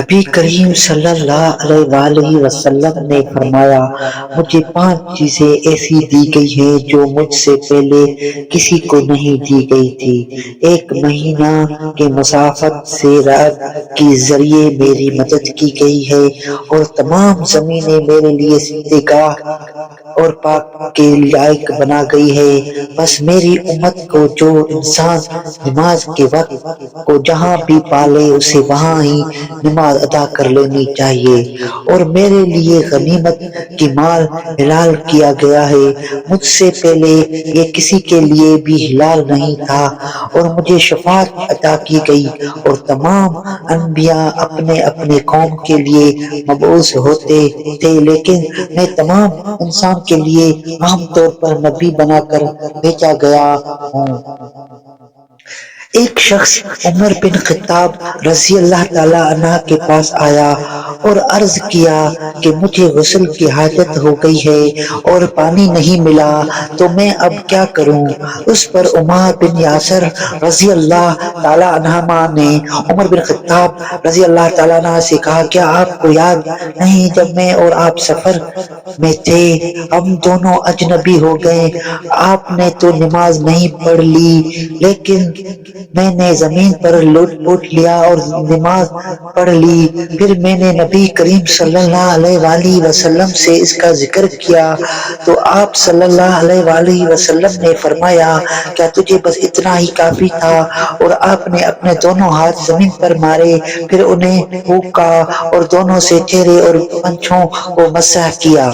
نبی کریم صلی اللہ علیہ وآلہ وسلم نے فرمایا، مجھے 5 چیزیں ایسی دی گئی ہیں جو مجھ سے پہلے کسی کو نہیں دی گئی تھی۔ 1 مہینہ کے مسافت سے رات کے ذریعے میری مدد کی گئی ہے، اور تمام زمینیں میرے لیے سجدہ اور پاک کے لائق بنا گئی ہے۔ بس میری امت کو جو انسان نماز کے وقت کو جہاں بھی پالے اسے وہاں ہی نماز ادا کر لینی چاہیے، اور میرے لیے غنیمت کی مال حلال کیا گیا ہے۔ مجھ سے پہلے یہ کسی کے لیے بھی حلال نہیں تھا، اور مجھے شفاعت عطا کی گئی، اور تمام انبیاء اپنے اپنے قوم کے لیے مبعوث ہوتے تھے، لیکن میں تمام انسان کے لیے عام طور پر نبی بنا کر بھیجا گیا ہوں۔ ایک شخص عمر بن خطاب رضی اللہ تعالی عنہ کے پاس آیا اور عرض کیا کہ مجھے غسل کی حاجت ہو گئی ہے اور پانی نہیں ملا، تو میں اب کیا کروں؟ اس پر عمار بن یاسر رضی اللہ تعالی عنہما نے عمر بن خطاب رضی اللہ تعالی عنہ سے کہا، کیا آپ کو یاد نہیں جب میں اور آپ سفر میں تھے، ہم دونوں اجنبی ہو گئے، آپ نے تو نماز نہیں پڑھ لی، لیکن میں نے زمین پر لوٹ پوٹ لیا اور نماز پڑھ لی۔ پھر میں نے نبی کریم صلی اللہ علیہ وآلہ وسلم سے اس کا ذکر کیا تو آپ صلی اللہ علیہ وآلہ وسلم نے فرمایا، کیا تجھے بس اتنا ہی کافی تھا؟ اور آپ نے اپنے دونوں ہاتھ زمین پر مارے، پھر انہیں پھونکا اور دونوں سے چہرے اور پنچوں کو مسح کیا۔